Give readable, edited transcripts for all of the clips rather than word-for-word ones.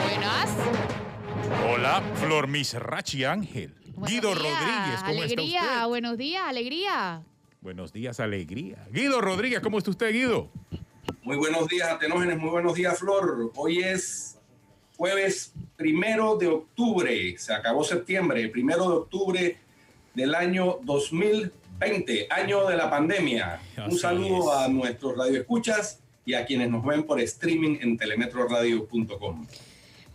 Buenas. Hola, Flor Misrachi Ángel. Buenos Guido días, Rodríguez, ¿cómo alegría, está usted? buenos días, alegría. Buenos días, alegría. Guido Rodríguez, ¿cómo está usted, Guido? Muy buenos días, Atenógenes. Muy buenos días, Flor. Hoy es jueves 1 de octubre. Se acabó septiembre, 1 de octubre del año 2020, año de la pandemia. Un saludo a nuestros radioescuchas y a quienes nos ven por streaming en telemetroradio.com.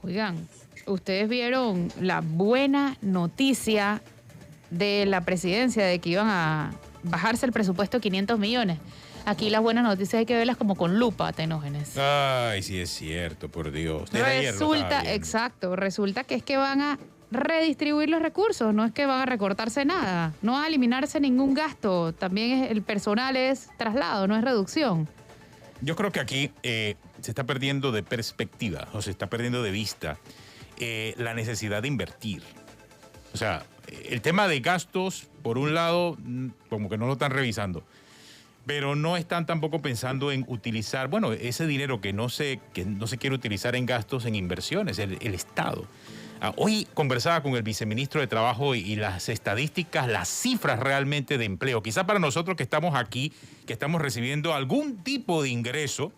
Oigan, ustedes vieron la buena noticia de la presidencia de que iban a bajarse el presupuesto 500 millones. Aquí las buenas noticias hay que verlas como con lupa, Atenógenes. Ay, sí es cierto, por Dios. Desde ayer lo estaba Resulta, viendo. exacto, resulta que es que van a redistribuir los recursos, no es que van a recortarse nada, no va a eliminarse ningún gasto, también el personal es traslado, no es reducción. Yo creo que aquí se está perdiendo de perspectiva, o se está perdiendo de vista la necesidad de invertir. O sea, el tema de gastos, por un lado, como que no lo están revisando, pero no están tampoco pensando en utilizar, bueno, ese dinero que no se quiere utilizar en gastos, en inversiones, el Estado. Hoy conversaba con el viceministro de Trabajo y las estadísticas, las cifras realmente de empleo. Quizá para nosotros que estamos aquí, que estamos recibiendo algún tipo de ingreso,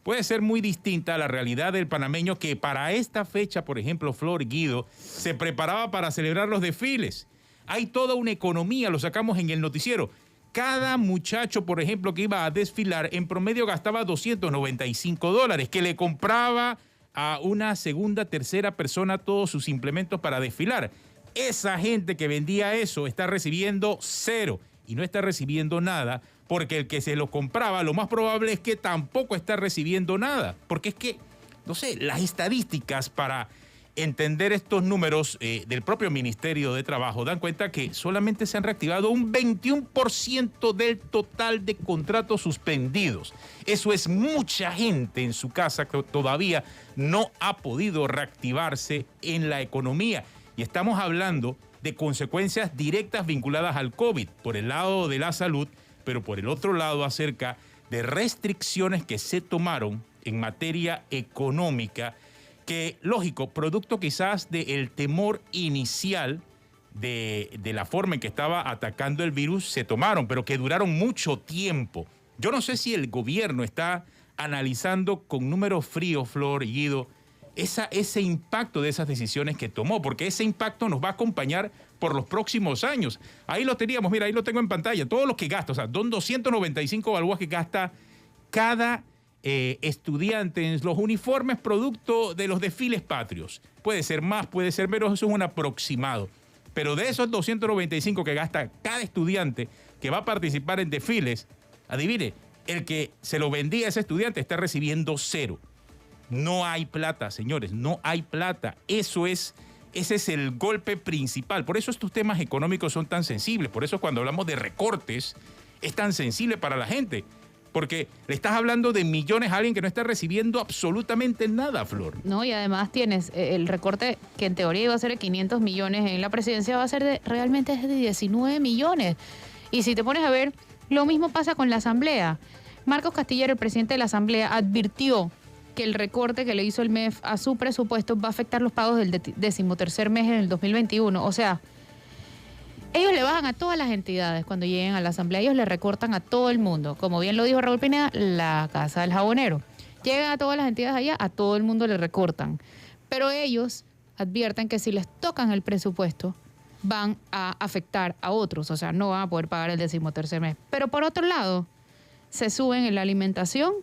puede ser muy distinta a la realidad del panameño que para esta fecha, por ejemplo, Flor Guido, se preparaba para celebrar los desfiles. Hay toda una economía, lo sacamos en el noticiero. Cada muchacho, por ejemplo, que iba a desfilar, en promedio gastaba $295, que le compraba a una segunda, tercera persona todos sus implementos para desfilar. Esa gente que vendía eso está recibiendo cero y no está recibiendo nada, porque el que se lo compraba, lo más probable es que tampoco está recibiendo nada. Porque es que, no sé, las estadísticas para entender estos números del propio Ministerio de Trabajo dan cuenta que solamente se han reactivado un 21% del total de contratos suspendidos. Eso es mucha gente en su casa que todavía no ha podido reactivarse en la economía. Y estamos hablando de consecuencias directas vinculadas al COVID, por el lado de la salud, pero por el otro lado acerca de restricciones que se tomaron en materia económica, que, lógico, producto quizás del temor inicial de la forma en que estaba atacando el virus, se tomaron, pero que duraron mucho tiempo. Yo no sé si el gobierno está analizando con números fríos, Flor y Guido, ese impacto de esas decisiones que tomó, porque ese impacto nos va a acompañar por los próximos años. Ahí lo teníamos, mira, ahí lo tengo en pantalla, todos los que gasta, o sea, son 295 balboas que gasta cada estudiante en los uniformes producto de los desfiles patrios. Puede ser más, puede ser menos, eso es un aproximado. Pero de esos 295 que gasta cada estudiante que va a participar en desfiles, adivine, el que se lo vendía a ese estudiante está recibiendo cero. No hay plata, señores, no hay plata. Ese es el golpe principal. Por eso estos temas económicos son tan sensibles. Por eso cuando hablamos de recortes es tan sensible para la gente. Porque le estás hablando de millones a alguien que no está recibiendo absolutamente nada, Flor. No, y además tienes el recorte que en teoría iba a ser de 500 millones en la presidencia, va a ser realmente es de 19 millones. Y si te pones a ver, lo mismo pasa con la Asamblea. Marcos Castillero, el presidente de la Asamblea, advirtió que el recorte que le hizo el MEF a su presupuesto va a afectar los pagos del 13º mes en el 2021. O sea, ellos le bajan a todas las entidades cuando lleguen a la Asamblea, ellos le recortan a todo el mundo. Como bien lo dijo Raúl Pineda, la Casa del Jabonero. Llegan a todas las entidades allá, a todo el mundo le recortan. Pero ellos advierten que si les tocan el presupuesto, van a afectar a otros, o sea, no van a poder pagar el 13º mes. Pero por otro lado, se suben en la alimentación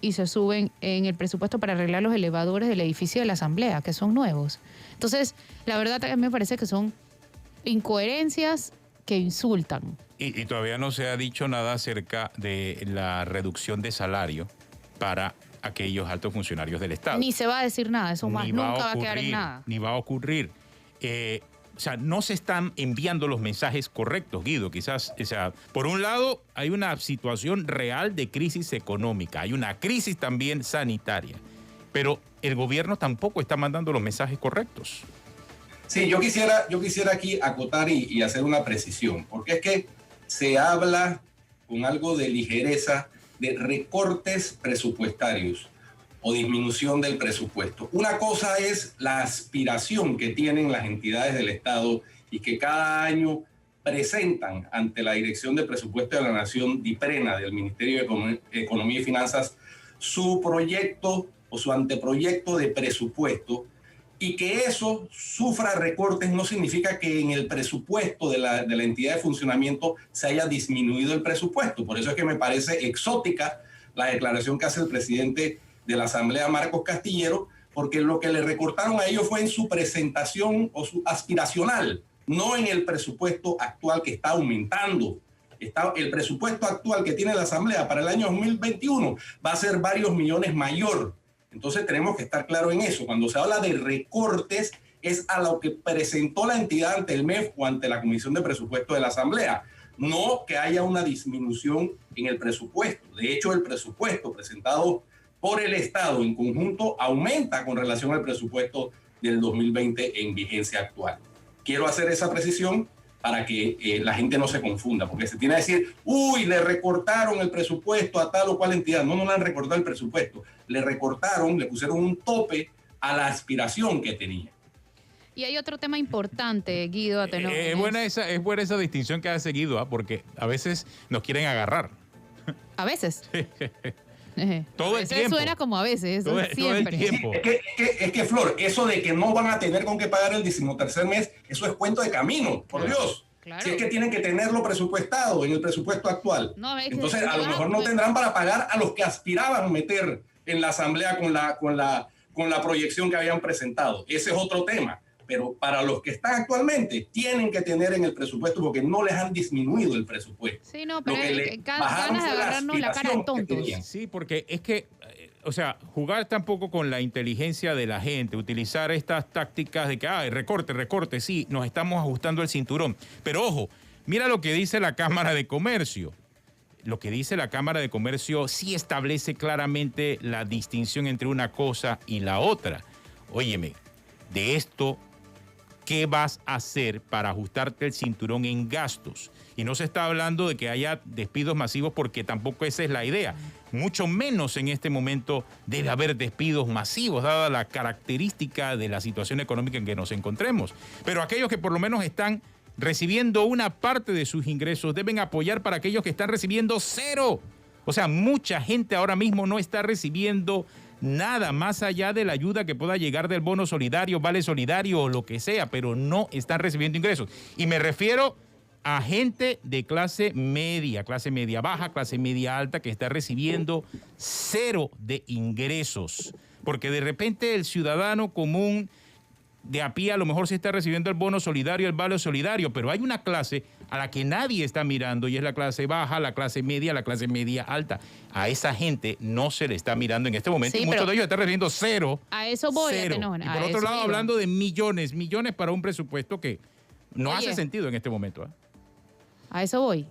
y se suben en el presupuesto para arreglar los elevadores del edificio de la Asamblea, que son nuevos. Entonces, la verdad también me parece que son incoherencias que insultan. Y todavía no se ha dicho nada acerca de la reducción de salario para aquellos altos funcionarios del Estado. Ni se va a decir nada, eso más nunca va a quedar en nada. Ni va a ocurrir. O sea, no se están enviando los mensajes correctos, Guido. Quizás, o sea, por un lado hay una situación real de crisis económica, hay una crisis también sanitaria, pero el gobierno tampoco está mandando los mensajes correctos. Sí, yo quisiera aquí acotar y hacer una precisión, porque es que se habla con algo de ligereza de recortes presupuestarios. o disminución del presupuesto. Una cosa es la aspiración que tienen las entidades del Estado y que cada año presentan ante la Dirección de Presupuesto de la Nación, DIPRENA, del Ministerio de Economía y Finanzas, su proyecto o su anteproyecto de presupuesto, y que eso sufra recortes no significa que en el presupuesto de la entidad de funcionamiento se haya disminuido el presupuesto. Por eso es que me parece exótica la declaración que hace el presidente de la Asamblea, Marcos Castillero, porque lo que le recortaron a ellos fue en su presentación o su aspiracional, no en el presupuesto actual que está aumentando. El presupuesto actual que tiene la Asamblea para el año 2021 va a ser varios millones mayor. Entonces tenemos que estar claros en eso. Cuando se habla de recortes es a lo que presentó la entidad ante el MEF o ante la Comisión de Presupuesto de la Asamblea, no que haya una disminución en el presupuesto. De hecho, el presupuesto presentado por el Estado en conjunto aumenta con relación al presupuesto del 2020 en vigencia actual. Quiero hacer esa precisión para que la gente no se confunda, porque se tiene que decir, uy, le recortaron el presupuesto a tal o cual entidad. No, no le han recortado el presupuesto. Le recortaron, le pusieron un tope a la aspiración que tenía. Y hay otro tema importante, Guido. Es buena esa distinción que ha seguido, porque a veces nos quieren agarrar. A veces. Todo el tiempo. Suena como a veces, eso siempre. Todo el tiempo. Sí, es que, Flor, eso de que no van a tener con qué pagar el 13º mes, eso es cuento de camino, por Dios. Claro. Si es que tienen que tenerlo presupuestado en el presupuesto actual. No, entonces, a lo mejor no tendrán para pagar a los que aspiraban meter en la Asamblea con la proyección que habían presentado. Ese es otro tema. Pero para los que están actualmente, tienen que tener en el presupuesto porque no les han disminuido el presupuesto. Sí, no, pero ganas de agarrarnos la cara de tontos. Sí, porque es que, o sea, jugar tampoco con la inteligencia de la gente, utilizar estas tácticas de que, recorte, sí, nos estamos ajustando el cinturón. Pero ojo, mira lo que dice la Cámara de Comercio. Lo que dice la Cámara de Comercio sí establece claramente la distinción entre una cosa y la otra. Óyeme, de esto, ¿qué vas a hacer para ajustarte el cinturón en gastos? Y no se está hablando de que haya despidos masivos porque tampoco esa es la idea. Mucho menos en este momento debe haber despidos masivos, dada la característica de la situación económica en que nos encontremos. Pero aquellos que por lo menos están recibiendo una parte de sus ingresos deben apoyar para aquellos que están recibiendo cero. O sea, mucha gente ahora mismo no está recibiendo nada más allá de la ayuda que pueda llegar del bono solidario, vale solidario o lo que sea, pero no están recibiendo ingresos. Y me refiero a gente de clase media baja, clase media alta, que está recibiendo cero de ingresos. Porque de repente el ciudadano común de a pie a lo mejor se está recibiendo el bono solidario, el vale solidario, pero hay una clase a la que nadie está mirando y es la clase baja, la clase media alta. A esa gente no se le está mirando en este momento, sí, y muchos de ellos están recibiendo cero. A eso voy. Cero. Y por otro lado, hablando de millones para un presupuesto que no hace sentido en este momento. A eso voy.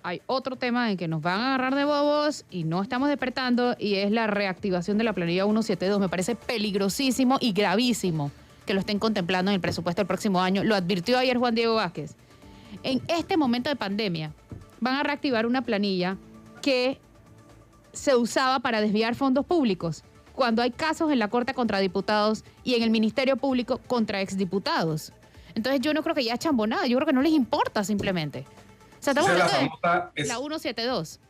Hay otro tema en que nos van a agarrar de bobos y no estamos despertando, y es la reactivación de la planilla 172. Me parece peligrosísimo y gravísimo que lo estén contemplando en el presupuesto del próximo año. Lo advirtió ayer Juan Diego Vázquez. En este momento de pandemia van a reactivar una planilla que se usaba para desviar fondos públicos cuando hay casos en la Corte contra diputados y en el Ministerio Público contra exdiputados. Entonces yo no creo que ya es chambonada, yo creo que no les importa simplemente. O sea, estamos hablando de la 172.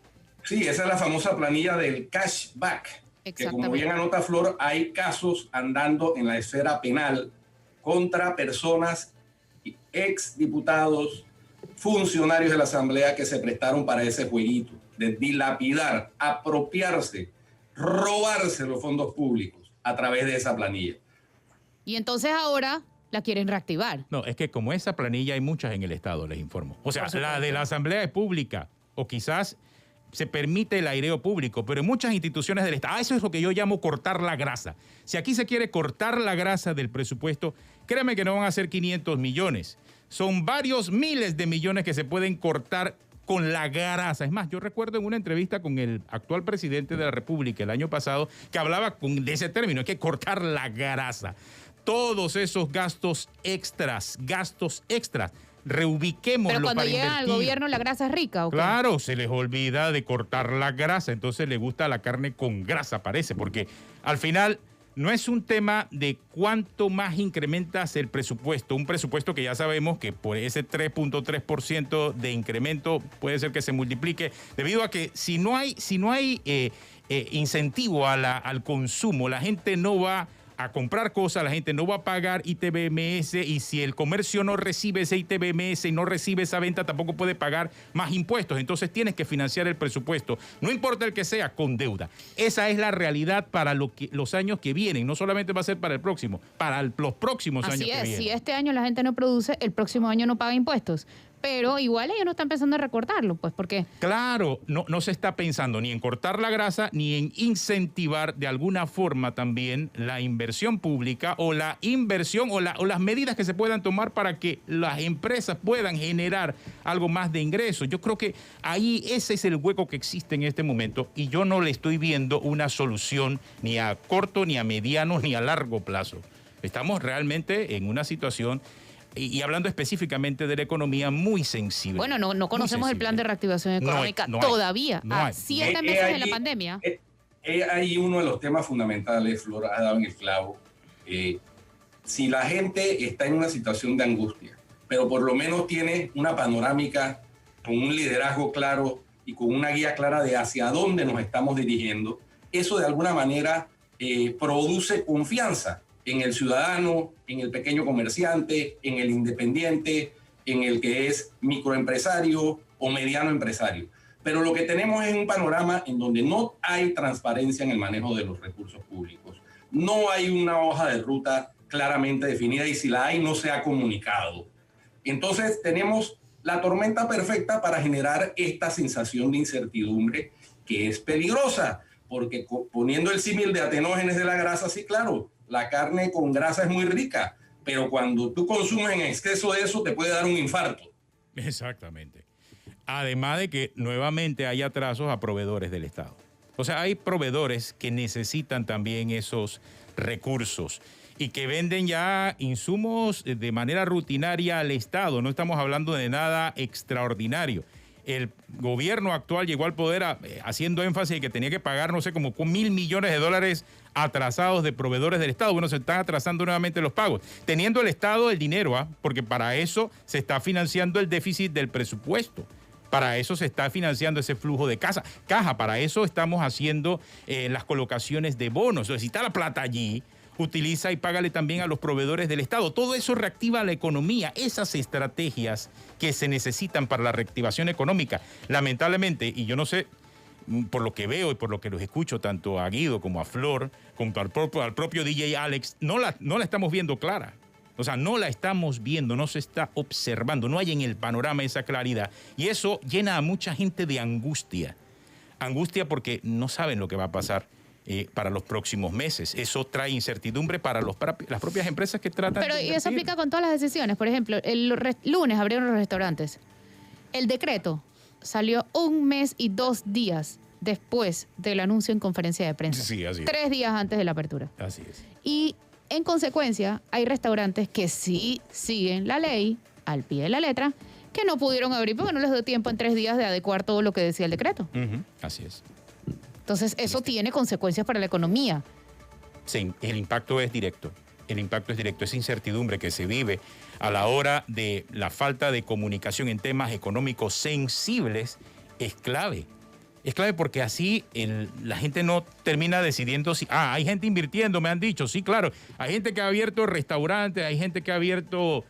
Sí, esa es la famosa planilla del cashback. Que como bien anota Flor, hay casos andando en la esfera penal contra personas, exdiputados, funcionarios de la Asamblea que se prestaron para ese jueguito de dilapidar, apropiarse, robarse los fondos públicos a través de esa planilla. Y entonces ahora la quieren reactivar. No, es que como esa planilla hay muchas en el Estado, les informo. O sea, la de la Asamblea es pública, o quizás se permite el aireo público, pero en muchas instituciones del Estado, eso es lo que yo llamo cortar la grasa. Si aquí se quiere cortar la grasa del presupuesto, créanme que no van a ser 500 millones. Son varios miles de millones que se pueden cortar con la grasa. Es más, yo recuerdo en una entrevista con el actual presidente de la República el año pasado que hablaba de ese término, hay que cortar la grasa. Todos esos gastos extras, reubiquémoslo Pero cuando para llega al invertir. gobierno la grasa es rica, ¿o qué? Claro, se les olvida de cortar la grasa, entonces les gusta la carne con grasa, parece, porque al final no es un tema de cuánto más incrementas el presupuesto, un presupuesto que ya sabemos que por ese 3.3% de incremento puede ser que se multiplique, debido a que si no hay incentivo al consumo, la gente no va a comprar cosas, la gente no va a pagar ITBMS, y si el comercio no recibe ese ITBMS y no recibe esa venta, tampoco puede pagar más impuestos. Entonces tienes que financiar el presupuesto, no importa el que sea, con deuda. Esa es la realidad para los años que vienen. No solamente va a ser para el próximo, para los próximos años que vienen. Si este año la gente no produce, el próximo año no paga impuestos. Pero igual ellos no están pensando en recortarlo, pues, porque... Claro, no se está pensando ni en cortar la grasa, ni en incentivar de alguna forma también la inversión pública o la inversión o las medidas que se puedan tomar para que las empresas puedan generar algo más de ingresos. Yo creo que ahí ese es el hueco que existe en este momento, y yo no le estoy viendo una solución ni a corto, ni a mediano, ni a largo plazo. Estamos realmente en una situación... Y hablando específicamente de la economía, muy sensible. Bueno, no conocemos el plan de reactivación económica todavía. A 7 meses de la pandemia. Hay uno de los temas fundamentales, Flor, ha dado en el clavo. Si la gente está en una situación de angustia, pero por lo menos tiene una panorámica con un liderazgo claro y con una guía clara de hacia dónde nos estamos dirigiendo, eso de alguna manera produce confianza en el ciudadano, en el pequeño comerciante, en el independiente, en el que es microempresario o mediano empresario. Pero lo que tenemos es un panorama en donde no hay transparencia en el manejo de los recursos públicos. No hay una hoja de ruta claramente definida, y si la hay, no se ha comunicado. Entonces tenemos la tormenta perfecta para generar esta sensación de incertidumbre, que es peligrosa, porque poniendo el símil de Atenógenes de la grasa, sí, claro, la carne con grasa es muy rica, pero cuando tú consumes en exceso de eso te puede dar un infarto. Exactamente. Además de que nuevamente hay atrasos a proveedores del Estado. O sea, hay proveedores que necesitan también esos recursos y que venden ya insumos de manera rutinaria al Estado. No estamos hablando de nada extraordinario. El gobierno actual llegó al poder haciendo énfasis en que tenía que pagar, no sé, como $1.000 millones atrasados de proveedores del Estado. Bueno, se están atrasando nuevamente los pagos. Teniendo el Estado el dinero, porque para eso se está financiando el déficit del presupuesto. Para eso se está financiando ese flujo de caja. Para eso estamos haciendo las colocaciones de bonos. Entonces, si está la plata allí, utiliza y págale también a los proveedores del Estado. Todo eso reactiva la economía. Esas estrategias que se necesitan para la reactivación económica, lamentablemente, y yo no sé, por lo que veo y por lo que los escucho tanto a Guido como a Flor, como al propio DJ Alex, no la estamos viendo clara. O sea, no la estamos viendo, no se está observando, no hay en el panorama esa claridad. Y eso llena a mucha gente de angustia. Angustia porque no saben lo que va a pasar para los próximos meses. Eso trae incertidumbre para las propias empresas que tratan de invertir. Y eso aplica con todas las decisiones. Por ejemplo, el lunes abrieron los restaurantes. El decreto salió 1 mes y 2 días después del anuncio en conferencia de prensa. Sí, así es. 3 días antes de la apertura. Así es. Y en consecuencia, hay restaurantes que sí siguen la ley al pie de la letra, que no pudieron abrir porque no les dio tiempo en 3 días de adecuar todo lo que decía el decreto. Así es. Entonces, eso tiene consecuencias para la economía. Sí, el impacto es directo. El impacto es directo. Esa incertidumbre que se vive a la hora de la falta de comunicación en temas económicos sensibles es clave. Es clave porque así la gente no termina decidiendo si... hay gente invirtiendo, me han dicho. Sí, claro. Hay gente que ha abierto restaurantes, hay gente que ha abierto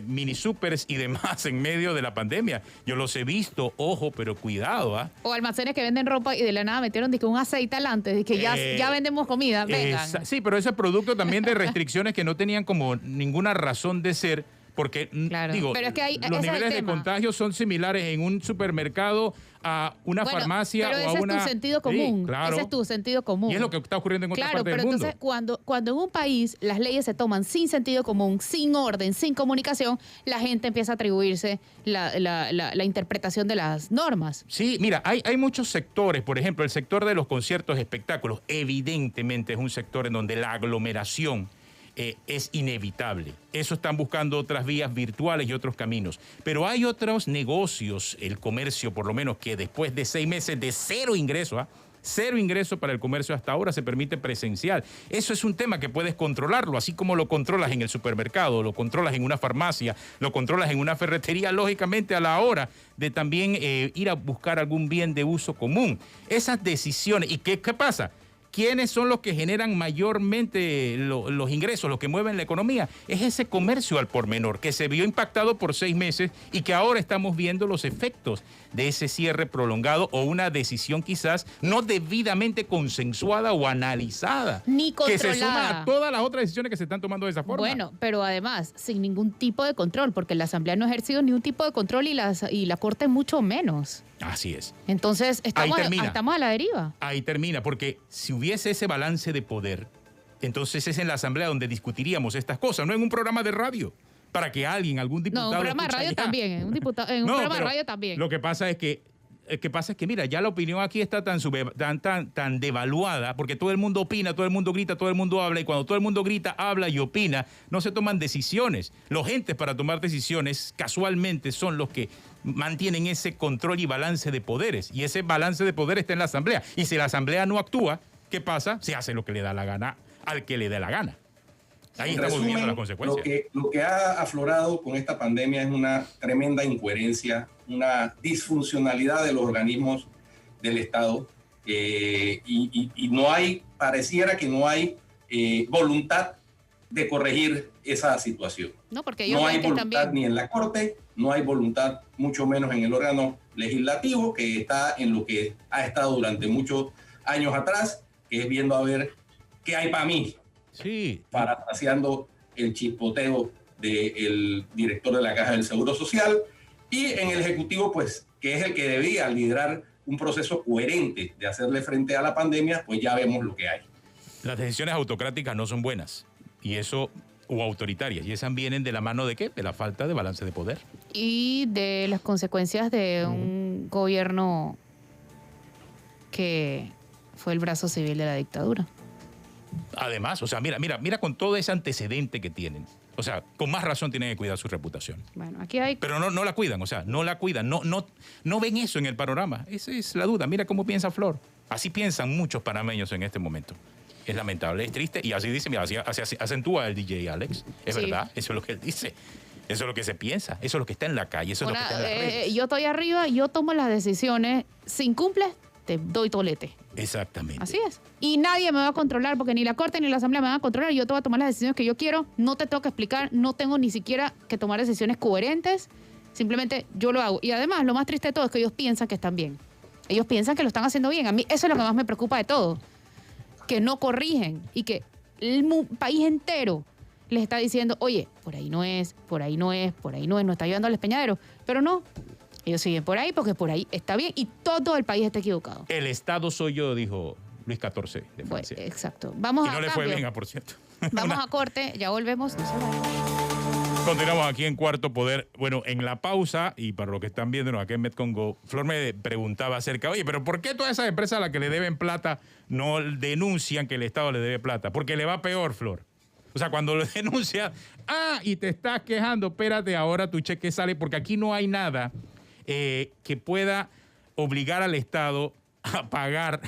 mini supers y demás en medio de la pandemia. Yo los he visto, ojo, pero cuidado. O almacenes que venden ropa y de la nada metieron un aceite alante, que ya vendemos comida, vengan. Sí, pero ese es producto también de restricciones que no tenían como ninguna razón de ser, porque claro. Pero es que los niveles de contagio son similares en un supermercado a una farmacia pero o a una... Ese es tu sentido común. Sí, claro. Ese es tu sentido común. Y es lo que está ocurriendo en otras partes del mundo. Claro, pero entonces cuando en un país las leyes se toman sin sentido común, sin orden, sin comunicación, la gente empieza a atribuirse la interpretación de las normas. Sí, mira, hay muchos sectores. Por ejemplo, el sector de los conciertos, espectáculos, evidentemente es un sector en donde la aglomeración es inevitable. Eso están buscando otras vías virtuales y otros caminos. Pero hay otros negocios, el comercio por lo menos, que después de 6 meses de cero ingreso, cero ingreso para el comercio hasta ahora se permite presencial. Eso es un tema que puedes controlarlo, así como lo controlas en el supermercado, lo controlas en una farmacia, lo controlas en una ferretería, lógicamente a la hora de también ir a buscar algún bien de uso común. Esas decisiones, ¿y qué pasa? ¿Quiénes son los que generan mayormente los ingresos, los que mueven la economía? Es ese comercio al por menor que se vio impactado por 6 meses y que ahora estamos viendo los efectos de ese cierre prolongado o una decisión quizás no debidamente consensuada o analizada. Ni controlada. Que se suma a todas las otras decisiones que se están tomando de esa forma. Bueno, pero además, sin ningún tipo de control, porque la Asamblea no ha ejercido ningún tipo de control y la Corte mucho menos. Así es. Entonces, estamos a la deriva. Ahí termina, porque si hubiese ese balance de poder, entonces es en la Asamblea donde discutiríamos estas cosas, no en un programa de radio, para que algún diputado... No, un programa de radio allá. También, en un programa de radio también. Lo que pasa es que mira, ya la opinión aquí está tan devaluada, porque todo el mundo opina, todo el mundo grita, todo el mundo habla, y cuando todo el mundo grita, habla y opina, no se toman decisiones. Los entes para tomar decisiones casualmente son los que mantienen ese control y balance de poderes, y ese balance de poder está en la Asamblea. Y si la Asamblea no actúa, ¿qué pasa? Se hace lo que le da la gana al que le dé la gana. Ahí estamos viendo las consecuencias. Lo que ha aflorado con esta pandemia es una tremenda incoherencia, una disfuncionalidad de los organismos del Estado y no hay, pareciera que no hay voluntad de corregir esa situación. No, porque ellos no hay ven que voluntad también... ni en la Corte, no hay voluntad mucho menos en el órgano legislativo, que está en lo que ha estado durante muchos años atrás, que es viendo a ver qué hay para mí. Sí. Parafraseando el chispoteo del director de la Caja del Seguro Social, y en el Ejecutivo, pues, que es el que debía liderar un proceso coherente de hacerle frente a la pandemia, pues ya vemos lo que hay. Las decisiones autocráticas no son buenas, o autoritarias, y esas vienen de la mano de ¿qué? De la falta de balance de poder. Y de las consecuencias de un gobierno que fue el brazo civil de la dictadura. Además, o sea, mira con todo ese antecedente que tienen. O sea, con más razón tienen que cuidar su reputación. Bueno, aquí hay... Pero no la cuidan, o sea, no la cuidan, no ven eso en el panorama. Esa es la duda. Mira cómo piensa Flor. Así piensan muchos panameños en este momento. Es lamentable, es triste, y así dice, mira, así acentúa el DJ Alex. Es verdad, eso es lo que él dice. Eso es lo que se piensa, eso es lo que está en la calle, eso es lo que está en las redes. Yo estoy arriba, yo tomo las decisiones. Si incumples, te doy tolete. Exactamente. Así es. Y nadie me va a controlar, porque ni la Corte ni la Asamblea me van a controlar. Yo te voy a tomar las decisiones que yo quiero. No te tengo que explicar, no tengo ni siquiera que tomar decisiones coherentes. Simplemente yo lo hago. Y además, lo más triste de todo es que ellos piensan que están bien. Ellos piensan que lo están haciendo bien. A mí eso es lo que más me preocupa de todo. Que no corrigen y que el país entero les está diciendo, oye, por ahí no es, por ahí no es, por ahí no es, no está ayudando al despeñadero. Pero no, ellos siguen por ahí porque por ahí está bien y todo el país está equivocado. El Estado soy yo, dijo Luis XIV de Francia. Exacto. Vamos y no a le cambio. fue bien, por cierto. Vamos a corte, ya volvemos. No se vayan. Continuamos aquí en Cuarto Poder. Bueno, en la pausa, y para los que están viéndonos aquí en Metcongo, Flor me preguntaba acerca, oye, pero ¿por qué todas esas empresas a las que le deben plata no denuncian que el Estado le debe plata? Porque le va peor, Flor. O sea, cuando lo denuncia, y te estás quejando, espérate, ahora tu cheque sale, porque aquí no hay nada que pueda obligar al Estado a pagar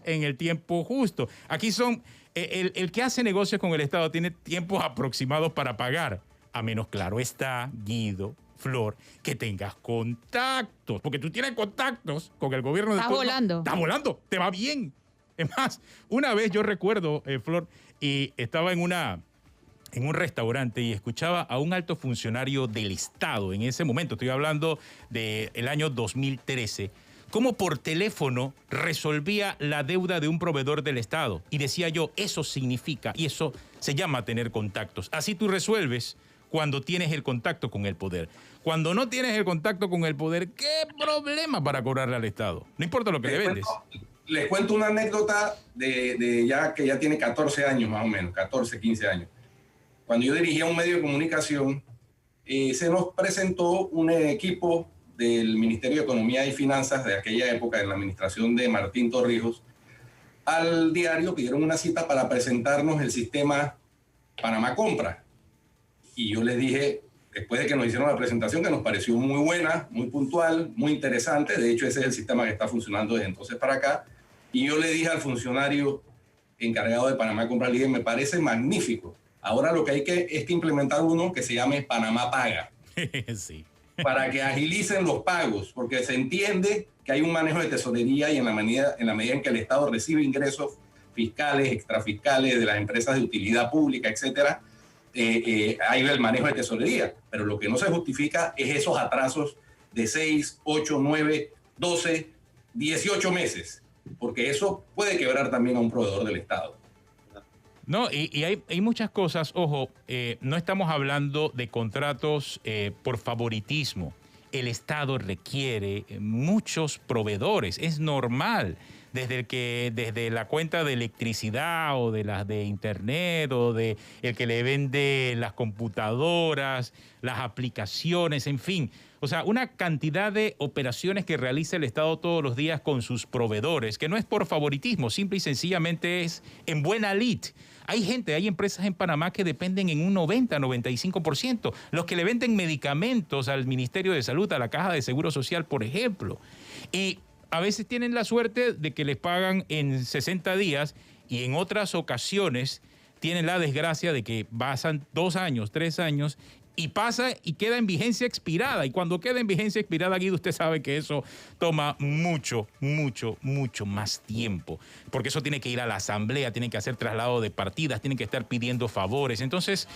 en el tiempo justo. Aquí son, el que hace negocios con el Estado tiene tiempos aproximados para pagar. A menos, claro está, Guido, Flor, que tengas contactos. Porque tú tienes contactos con el gobierno de Estás volando. Estás volando, te va bien. Es más, una vez yo recuerdo, Flor, y estaba en un restaurante y escuchaba a un alto funcionario del Estado en ese momento, estoy hablando del año 2013, cómo por teléfono resolvía la deuda de un proveedor del Estado. Y decía yo, eso significa, y eso se llama tener contactos. Así tú resuelves cuando tienes el contacto con el poder. Cuando no tienes el contacto con el poder, ¿qué problema para cobrarle al Estado? No importa lo que le vendes. Les cuento una anécdota de ya que ya tiene 14 años más o menos, 14, 15 años. Cuando yo dirigía un medio de comunicación, se nos presentó un equipo del Ministerio de Economía y Finanzas de aquella época, en la administración de Martín Torrijos, al diario, pidieron una cita para presentarnos el sistema Panamá Compra. Y yo les dije, después de que nos hicieron la presentación, que nos pareció muy buena, muy puntual, muy interesante. De hecho, ese es el sistema que está funcionando desde entonces para acá. Y yo le dije al funcionario encargado de Panamá Compra, le dije, me parece magnífico. Ahora lo que hay es que implementar uno que se llame Panamá Paga. Sí. Para que agilicen los pagos, porque se entiende que hay un manejo de tesorería y en la medida en que el Estado recibe ingresos fiscales, extrafiscales de las empresas de utilidad pública, etcétera, hay el manejo de tesorería. Pero lo que no se justifica es esos atrasos de 6, 8, 9, 12, 18 meses, porque eso puede quebrar también a un proveedor del Estado. No, y hay muchas cosas, ojo, no estamos hablando de contratos por favoritismo. El Estado requiere muchos proveedores, es normal. Desde la cuenta de electricidad o de las de internet o de el que le vende las computadoras, las aplicaciones, en fin. O sea, una cantidad de operaciones que realiza el Estado todos los días con sus proveedores, que no es por favoritismo, simple y sencillamente es en buena lid. Hay empresas en Panamá que dependen en un 90-95%. Los que le venden medicamentos al Ministerio de Salud, a la Caja de Seguro Social, por ejemplo. Y a veces tienen la suerte de que les pagan en 60 días y en otras ocasiones tienen la desgracia de que pasan 2 años, 3 años y pasa y queda en vigencia expirada. Y cuando queda en vigencia expirada, Guido, usted sabe que eso toma mucho más tiempo. Porque eso tiene que ir a la asamblea, tiene que hacer traslado de partidas, tienen que estar pidiendo favores. Entonces,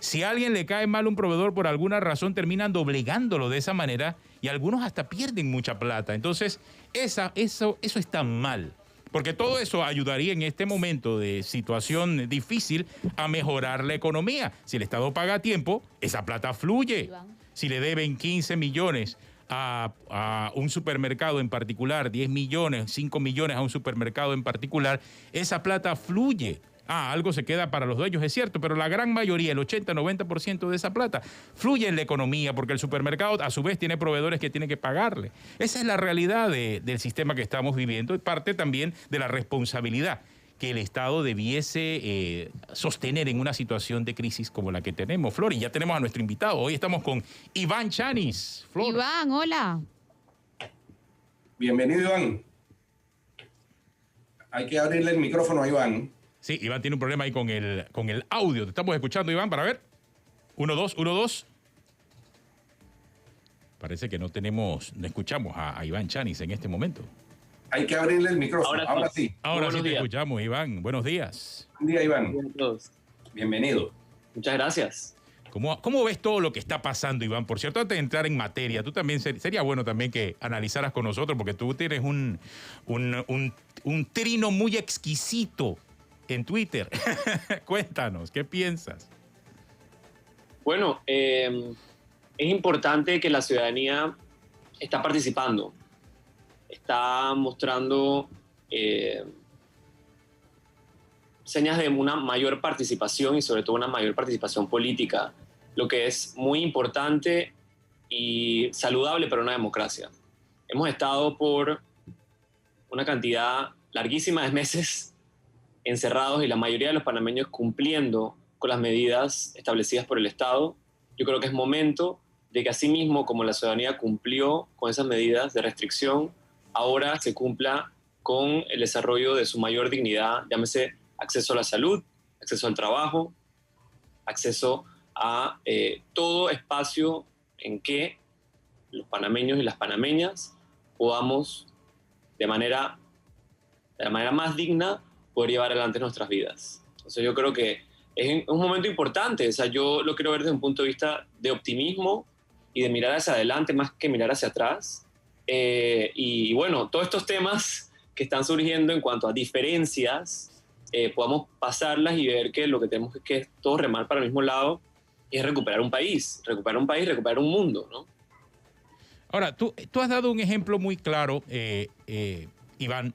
si a alguien le cae mal un proveedor por alguna razón, terminan doblegándolo de esa manera y algunos hasta pierden mucha plata. Entonces, eso está mal. Porque todo eso ayudaría en este momento de situación difícil a mejorar la economía. Si el Estado paga a tiempo, esa plata fluye. Si le deben 15 millones a un supermercado en particular, 10 millones, 5 millones a un supermercado en particular, esa plata fluye. Algo se queda para los dueños, es cierto, pero la gran mayoría, el 80-90% de esa plata, fluye en la economía porque el supermercado a su vez tiene proveedores que tiene que pagarle. Esa es la realidad del sistema que estamos viviendo y parte también de la responsabilidad que el Estado debiese sostener en una situación de crisis como la que tenemos. Flor, y ya tenemos a nuestro invitado. Hoy estamos con Iván Chanis. Flor. Iván, hola. Bienvenido, Iván. Hay que abrirle el micrófono a Iván. Sí, Iván tiene un problema ahí con el audio. Te estamos escuchando, Iván, para ver. 1, 2, 1, 2. Parece que no escuchamos a Iván Chanis en este momento. Hay que abrirle el micrófono. Ahora sí. Ahora sí te escuchamos, Iván. Buenos días. Buen día, Iván. Bienvenido. Muchas gracias. ¿Cómo ves todo lo que está pasando, Iván? Por cierto, antes de entrar en materia, tú también sería bueno también que analizaras con nosotros, porque tú tienes un trino muy exquisito en Twitter. Cuéntanos, ¿qué piensas? Bueno, es importante que la ciudadanía está participando, está mostrando señas de una mayor participación y sobre todo una mayor participación política, lo que es muy importante y saludable para una democracia. Hemos estado por una cantidad larguísima de meses encerrados y la mayoría de los panameños cumpliendo con las medidas establecidas por el Estado. Yo creo que es momento de que así mismo como la ciudadanía cumplió con esas medidas de restricción, ahora se cumpla con el desarrollo de su mayor dignidad, llámese acceso a la salud, acceso al trabajo, acceso a todo espacio en que los panameños y las panameñas podamos de la manera más digna poder llevar adelante nuestras vidas. Entonces yo creo que es un momento importante, o sea, yo lo quiero ver desde un punto de vista de optimismo y de mirar hacia adelante más que mirar hacia atrás. Y bueno, todos estos temas que están surgiendo en cuanto a diferencias, podamos pasarlas y ver que lo que tenemos es que todos remar para el mismo lado y es recuperar un país, recuperar un mundo, ¿no? Ahora, tú has dado un ejemplo muy claro, Iván,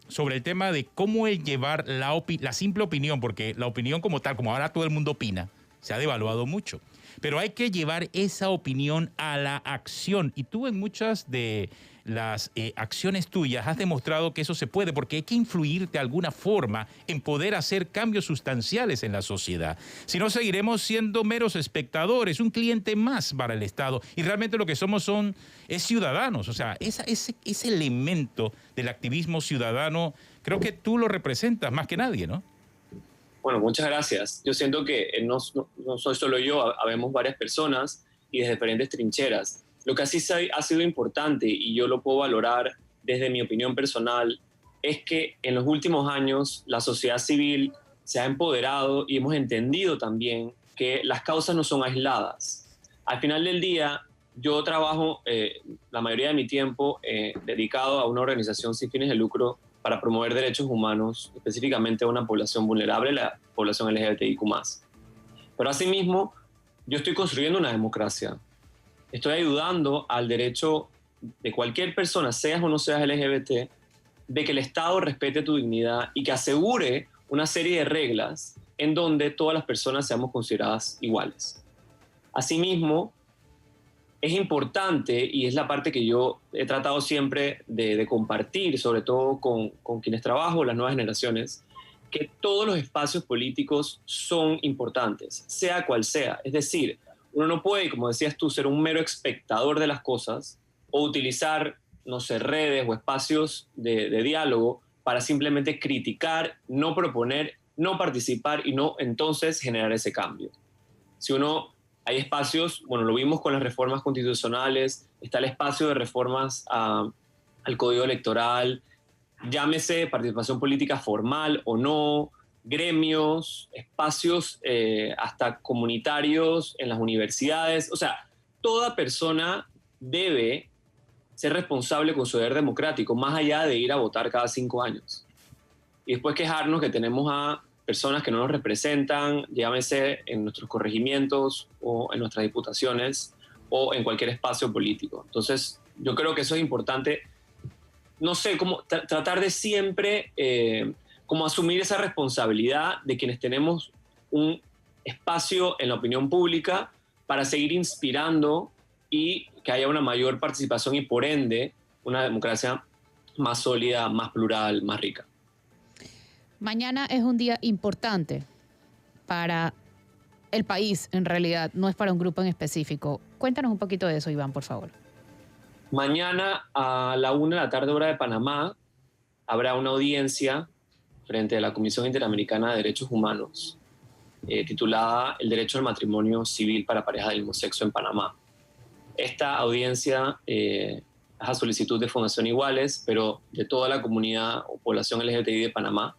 sobre el tema de cómo el llevar la simple opinión, porque la opinión como tal, como ahora todo el mundo opina, se ha devaluado mucho. Pero hay que llevar esa opinión a la acción. Y tú en muchas de las acciones tuyas has demostrado que eso se puede, porque hay que influir de alguna forma en poder hacer cambios sustanciales en la sociedad. Si no, seguiremos siendo meros espectadores, un cliente más para el Estado, y realmente lo que somos es ciudadanos. O sea, ese elemento del activismo ciudadano, creo que tú lo representas más que nadie, ¿no? Bueno, muchas gracias. Yo siento que no soy solo yo, habemos varias personas y desde diferentes trincheras. Lo que así ha sido importante, y yo lo puedo valorar desde mi opinión personal, es que en los últimos años la sociedad civil se ha empoderado y hemos entendido también que las causas no son aisladas. Al final del día, yo trabajo la mayoría de mi tiempo dedicado a una organización sin fines de lucro para promover derechos humanos, específicamente a una población vulnerable, la población LGBTIQ+. Pero asimismo, yo estoy construyendo una democracia. Estoy ayudando al derecho de cualquier persona, seas o no seas LGBT, de que el Estado respete tu dignidad y que asegure una serie de reglas en donde todas las personas seamos consideradas iguales. Asimismo, es importante, y es la parte que yo he tratado siempre de compartir, sobre todo con quienes trabajo, las nuevas generaciones, que todos los espacios políticos son importantes, sea cual sea. Es decir, uno no puede, como decías tú, ser un mero espectador de las cosas o utilizar, no sé, redes o espacios de diálogo para simplemente criticar, no proponer, no participar y no entonces generar ese cambio. Hay espacios, bueno, lo vimos con las reformas constitucionales, está el espacio de reformas al Código Electoral, llámese participación política formal o no, gremios, espacios hasta comunitarios en las universidades. O sea, toda persona debe ser responsable con su deber democrático, más allá de ir a votar cada 5 años. Y después quejarnos que tenemos a personas que no nos representan, llámese en nuestros corregimientos o en nuestras diputaciones o en cualquier espacio político. Entonces, yo creo que eso es importante. No sé, cómo tratar de siempre como asumir esa responsabilidad de quienes tenemos un espacio en la opinión pública para seguir inspirando y que haya una mayor participación y por ende una democracia más sólida, más plural, más rica. Mañana es un día importante para el país, en realidad, no es para un grupo en específico. Cuéntanos un poquito de eso, Iván, por favor. Mañana a la 1 de la tarde, hora de Panamá, habrá una audiencia frente a la Comisión Interamericana de Derechos Humanos, titulada El derecho al matrimonio civil para parejas del mismo sexo en Panamá. Esta audiencia es a solicitud de Fundación Iguales, pero de toda la comunidad o población LGBTI de Panamá,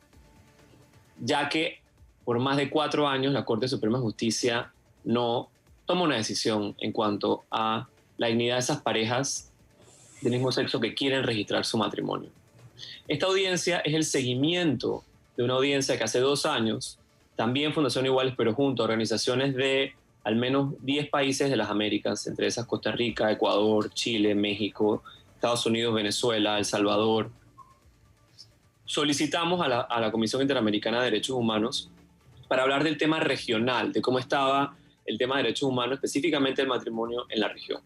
ya que por más de 4 años la Corte Suprema de Justicia no toma una decisión en cuanto a la dignidad de esas parejas del mismo sexo que quieren registrar su matrimonio. Esta audiencia es el seguimiento de una audiencia que hace 2 años, también Fundación Iguales, pero junto a organizaciones de al menos 10 países de las Américas, entre esas Costa Rica, Ecuador, Chile, México, Estados Unidos, Venezuela, El Salvador. Solicitamos a la Comisión Interamericana de Derechos Humanos para hablar del tema regional, de cómo estaba el tema de derechos humanos, específicamente el matrimonio en la región.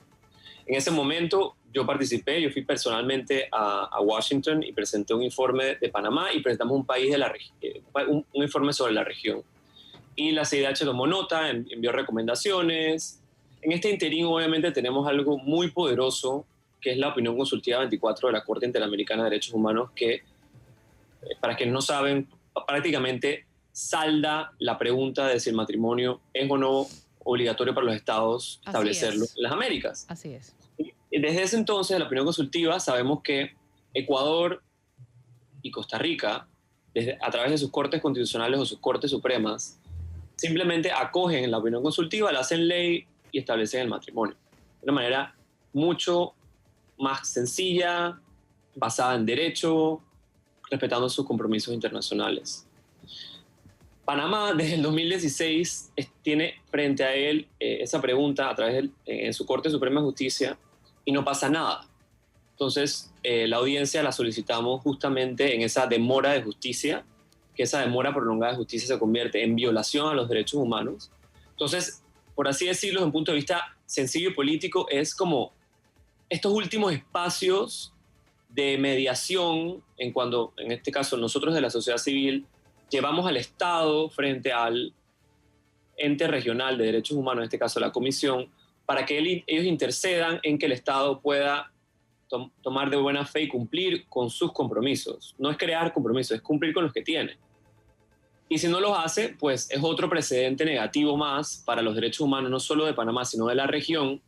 En ese momento yo fui personalmente a Washington y presenté un informe de Panamá y presentamos un informe sobre la región. Y la CIDH tomó nota, envió recomendaciones. En este interín obviamente tenemos algo muy poderoso, que es la opinión consultiva 24 de la Corte Interamericana de Derechos Humanos, que, para quienes no saben, prácticamente salda la pregunta de si el matrimonio es o no obligatorio para los estados establecerlo en las Américas. Así es. Desde ese entonces, la opinión consultiva, sabemos que Ecuador y Costa Rica, a través de sus cortes constitucionales o sus cortes supremas, simplemente acogen la opinión consultiva, la hacen ley y establecen el matrimonio. De una manera mucho más sencilla, basada en derecho, respetando sus compromisos internacionales. Panamá, desde el 2016, tiene frente a él esa pregunta a través en su Corte Suprema de Justicia y no pasa nada. Entonces, la audiencia la solicitamos justamente en esa demora de justicia, que esa demora prolongada de justicia se convierte en violación a los derechos humanos. Entonces, por así decirlo, desde un punto de vista sencillo y político, es como estos últimos espacios de mediación en este caso nosotros de la sociedad civil llevamos al Estado frente al ente regional de derechos humanos, en este caso la Comisión, para que ellos intercedan en que el Estado pueda tomar de buena fe y cumplir con sus compromisos. No es crear compromisos, es cumplir con los que tiene. Y si no los hace, pues es otro precedente negativo más para los derechos humanos, no solo de Panamá, sino de la región,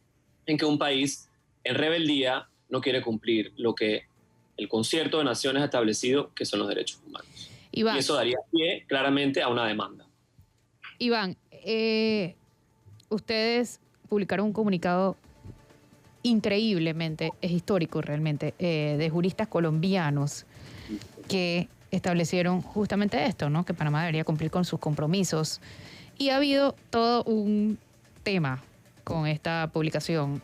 en que un país en rebeldía no quiere cumplir lo que el Concierto de Naciones ha establecido, que son los derechos humanos. Iván, y eso daría pie claramente a una demanda. Iván, ustedes publicaron un comunicado increíblemente, es histórico realmente, de juristas colombianos que establecieron justamente esto, ¿no? Que Panamá debería cumplir con sus compromisos. Y ha habido todo un tema con esta publicación,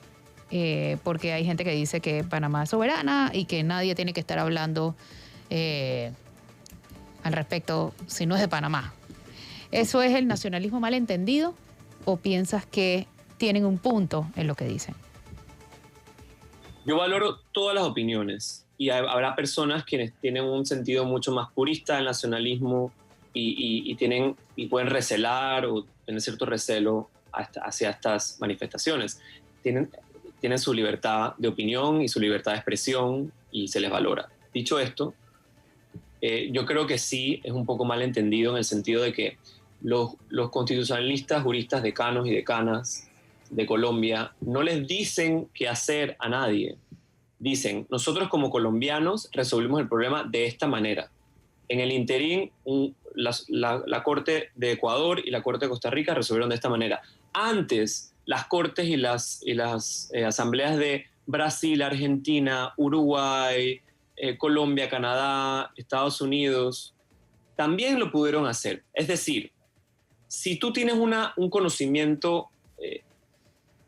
porque hay gente que dice que Panamá es soberana y que nadie tiene que estar hablando al respecto si no es de Panamá. ¿Eso es el nacionalismo mal entendido o piensas que tienen un punto en lo que dicen? Yo valoro todas las opiniones y habrá personas quienes tienen un sentido mucho más purista del nacionalismo y pueden recelar o tener cierto recelo hacia estas manifestaciones. Tienen su libertad de opinión y su libertad de expresión y se les valora. Dicho esto, yo creo que sí es un poco mal entendido en el sentido de que los constitucionalistas, juristas, decanos y decanas de Colombia no les dicen qué hacer a nadie. Dicen, nosotros como colombianos resolvimos el problema de esta manera. En el interín, la Corte de Ecuador y la Corte de Costa Rica resolvieron de esta manera. Antes, las cortes y las asambleas de Brasil, Argentina, Uruguay, Colombia, Canadá, Estados Unidos, también lo pudieron hacer. Es decir, si tú tienes un conocimiento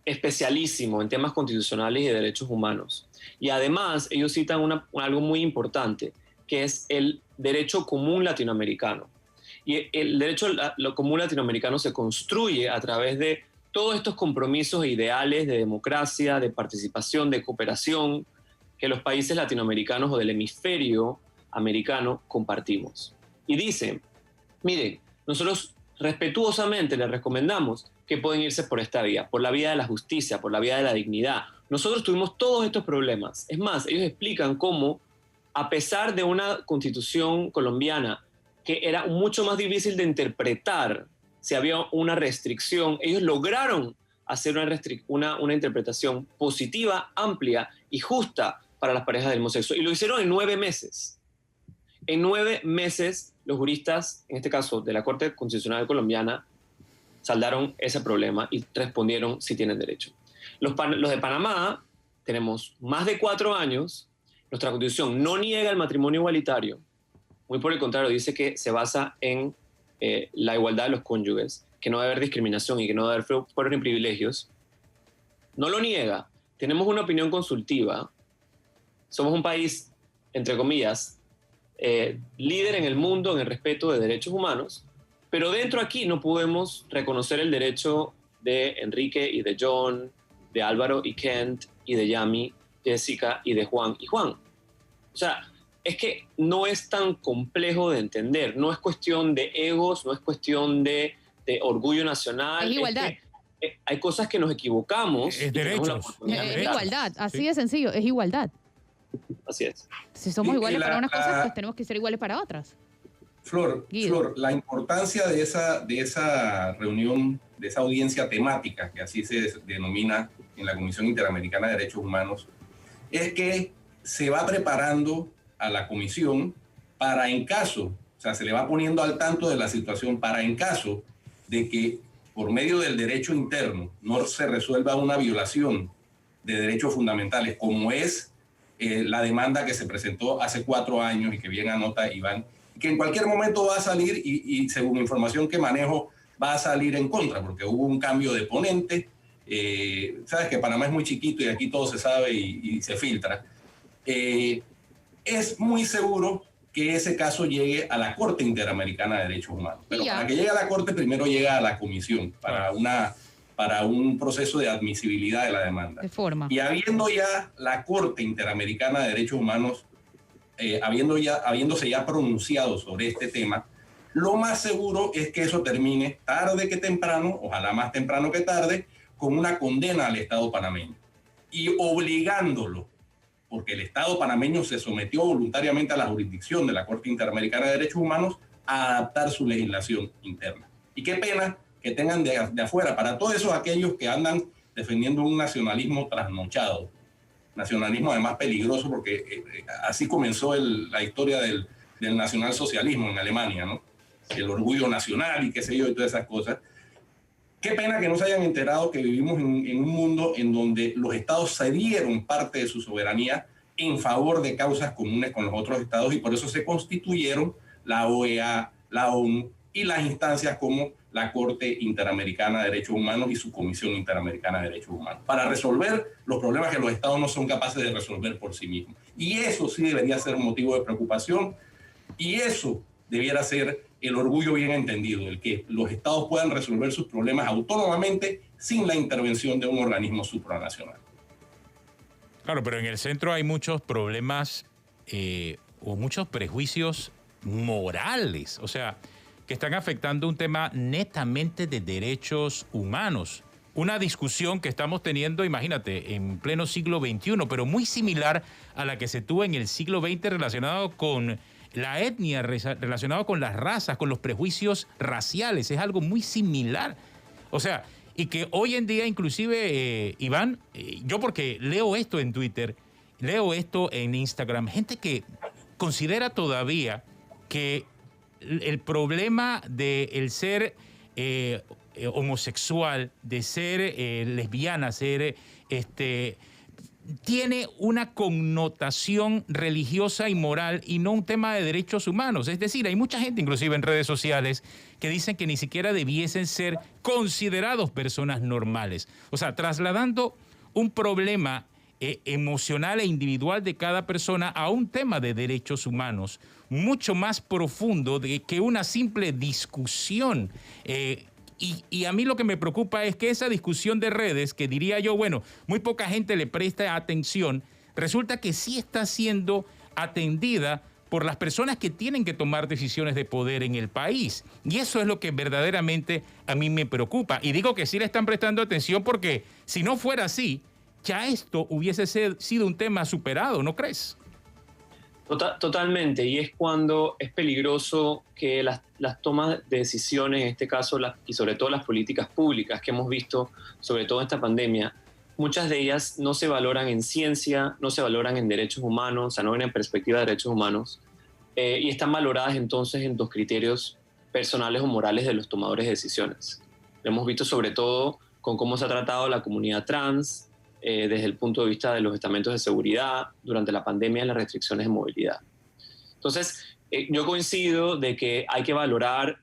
especialísimo en temas constitucionales y de derechos humanos, y además ellos citan algo muy importante, que es el derecho común latinoamericano. Y el derecho común latinoamericano se construye a través de todos estos compromisos e ideales de democracia, de participación, de cooperación, que los países latinoamericanos o del hemisferio americano compartimos. Y dicen, miren, nosotros respetuosamente les recomendamos que pueden irse por esta vía, por la vía de la justicia, por la vía de la dignidad. Nosotros tuvimos todos estos problemas. Es más, ellos explican cómo, a pesar de una constitución colombiana que era mucho más difícil de interpretar, si había una restricción, ellos lograron hacer una interpretación positiva, amplia y justa para las parejas del mismo sexo. Y lo hicieron en 9 meses. En 9 meses, los juristas, en este caso de la Corte Constitucional Colombiana, saldaron ese problema y respondieron si tienen derecho. Los de Panamá tenemos más de 4 años. Nuestra Constitución no niega el matrimonio igualitario. Muy por el contrario, dice que se basa en la igualdad de los cónyuges, que no debe haber discriminación y que no debe haber fueros ni privilegios. No lo niega. Tenemos una opinión consultiva. Somos un país, entre comillas, líder en el mundo en el respeto de derechos humanos, pero dentro aquí no podemos reconocer el derecho de Enrique y de John, de Álvaro y Kent, y de Yami, Jessica y de Juan y Juan. O sea, es que no es tan complejo de entender, no es cuestión de egos, no es cuestión de orgullo nacional. Es igualdad. Hay cosas que nos equivocamos. Es derechos. Es igualdad, así de sencillo, es igualdad. Así es. Si somos iguales para unas cosas, pues tenemos que ser iguales para otras. Flor, la importancia de esa reunión, de esa audiencia temática, que así se denomina en la Comisión Interamericana de Derechos Humanos, es que se va preparando a la comisión para en caso, o sea, se le va poniendo al tanto de la situación para en caso de que por medio del derecho interno no se resuelva una violación de derechos fundamentales, como es la demanda que se presentó hace 4 años y que bien anota Iván, que en cualquier momento va a salir y según información que manejo va a salir en contra, porque hubo un cambio de ponente. Sabes que Panamá es muy chiquito y aquí todo se sabe y se filtra. Es muy seguro que ese caso llegue a la Corte Interamericana de Derechos Humanos. Pero para que llegue a la Corte, primero llega a la Comisión para una para un proceso de admisibilidad de la demanda. De forma. Y habiendo ya la Corte Interamericana de Derechos Humanos, habiéndose ya pronunciado sobre este tema, lo más seguro es que eso termine tarde que temprano, ojalá más temprano que tarde, con una condena al Estado panameño y obligándolo, porque el Estado panameño se sometió voluntariamente a la jurisdicción de la Corte Interamericana de Derechos Humanos, a adaptar su legislación interna. Y qué pena que tengan de afuera, para todos esos aquellos que andan defendiendo un nacionalismo trasnochado, nacionalismo además peligroso, porque así comenzó la historia del nacionalsocialismo en Alemania, ¿no? El orgullo nacional y qué sé yo, y todas esas cosas. Qué pena que no se hayan enterado que vivimos en un mundo en donde los estados cedieron parte de su soberanía en favor de causas comunes con los otros estados, y por eso se constituyeron la OEA, la ONU y las instancias como la Corte Interamericana de Derechos Humanos y su Comisión Interamericana de Derechos Humanos, para resolver los problemas que los estados no son capaces de resolver por sí mismos. Y eso sí debería ser un motivo de preocupación, y eso debiera ser el orgullo bien entendido, el que los estados puedan resolver sus problemas autónomamente sin la intervención de un organismo supranacional. Claro, pero en el centro hay muchos problemas o muchos prejuicios morales, o sea, que están afectando un tema netamente de derechos humanos. Una discusión que estamos teniendo, imagínate, en pleno siglo XXI, pero muy similar a la que se tuvo en el siglo XX relacionado con la etnia, relacionado con las razas, con los prejuicios raciales. Es algo muy similar. O sea, y que hoy en día inclusive, Iván, yo porque leo esto en Twitter, leo esto en Instagram, gente que considera todavía que el problema de el ser homosexual, de ser lesbiana, ser tiene una connotación religiosa y moral y no un tema de derechos humanos. Es decir, hay mucha gente, inclusive en redes sociales, que dicen que ni siquiera debiesen ser considerados personas normales. O sea, trasladando un problema emocional e individual de cada persona a un tema de derechos humanos mucho más profundo que una simple discusión. Y a mí lo que me preocupa es que esa discusión de redes, que diría yo, bueno, muy poca gente le presta atención, resulta que sí está siendo atendida por las personas que tienen que tomar decisiones de poder en el país. Y eso es lo que verdaderamente a mí me preocupa. Y digo que sí le están prestando atención porque si no fuera así, ya esto hubiese sido un tema superado, ¿no crees? Totalmente, y es cuando es peligroso que las tomas de decisiones, en este caso, y sobre todo las políticas públicas que hemos visto, sobre todo en esta pandemia, muchas de ellas no se valoran en ciencia, no se valoran en derechos humanos, o sea, no ven en perspectiva de derechos humanos, y están valoradas entonces en los criterios personales o morales de los tomadores de decisiones. Lo hemos visto sobre todo con cómo se ha tratado la comunidad trans, desde el punto de vista de los estamentos de seguridad durante la pandemia y las restricciones de movilidad. Entonces, yo coincido de que hay que valorar